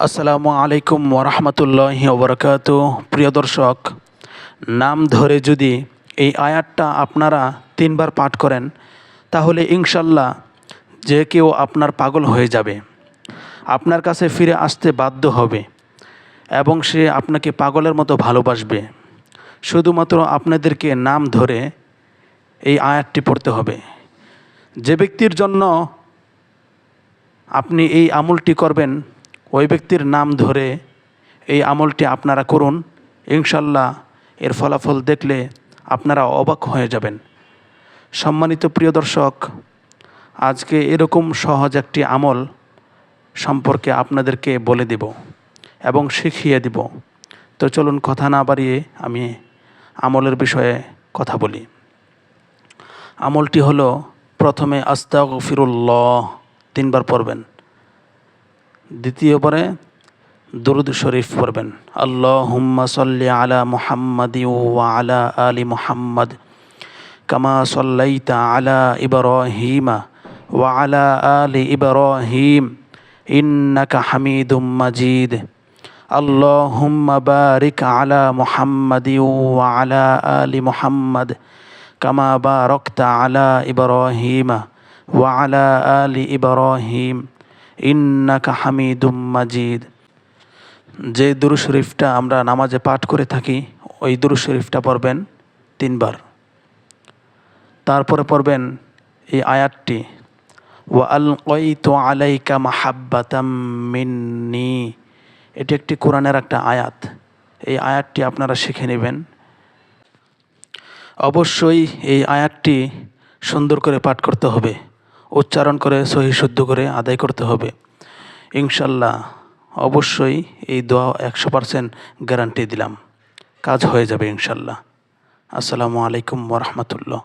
আসসালামু আলাইকুম ওরহমতুল্লাহি ওবরাকাতুহ। প্রিয় দর্শক, নাম ধরে যদি এই আয়াতটা আপনারা 3বার পাঠ করেন তাহলে ইনশাল্লাহ যে কেউ আপনার পাগল হয়ে যাবে, আপনার কাছে ফিরে আসতে বাধ্য হবে এবং সে আপনাকে পাগলের মতো ভালোবাসবে। শুধুমাত্র আপনাদেরকে নাম ধরে এই আয়াতটি পড়তে হবে। যে ব্যক্তির জন্য আপনি এই আমলটি করবেন ওই ব্যক্তির নাম ধরে এই আমলটি আপনারা করুন। ইনশাল্লাহ এর ফলাফল দেখলে আপনারা অবাক হয়ে যাবেন। সম্মানিত প্রিয় দর্শক, আজকে এরকম সহজ একটি আমল সম্পর্কে আপনাদেরকে বলে দেব এবং শিখিয়ে দেব। তো চলুন কথা না বাড়িয়ে আমি আমলের বিষয়ে কথা বলি। আমলটি হলো, প্রথমে আস্তাগফিরুল্লাহ 3বার পড়বেন, দ্বিতীয়বারে দুরূদ শরীফ পড়বেন, আল্লাহুম্মা সাল্লি আলা মুহাম্মাদি ওয়া আলা আলি মুহাম্মাদ কামা সাল্লাইতা আলা ইব্রাহিমা ওয়া আলা আলি ইব্রাহিম ইন্নাকা হামিদুম মাজিদ। আল্লাহুম্মা বারিক আলা মুহাম্মাদি ওয়া আলা আলি মুহাম্মাদ কামা বারাকতা আলা ইব্রাহিমা ওয়া আলা আলি ইব্রাহিম ইন্নাকা হামিদুম মাজিদ। যে দুরূদ শরীফটা আমরা নামাজে পাঠ করে থাকি ওই দুরূদ শরীফটা পড়বেন 3বার। তারপরে পড়বেন এই আয়াতটি, ওয়া আলকাইতু আলাইকা মাহাব্বাতাম মিন্নি। এটি একটি কোরআনের একটা আয়াত। এই আয়াতটি আপনারা শিখে নেবেন। অবশ্যই এই আয়াতটি সুন্দর করে পাঠ করতে হবে, উচ্চারণ করে সহি শুদ্ধ করে আদায় করতে হবে। ইনশাল্লাহ অবশ্যই এই দোয়া 100% গ্যারান্টি দিলাম, কাজ হয়ে যাবে ইনশাল্লাহ। আসসালামু আলাইকুম ওরহমতুল্লাহ।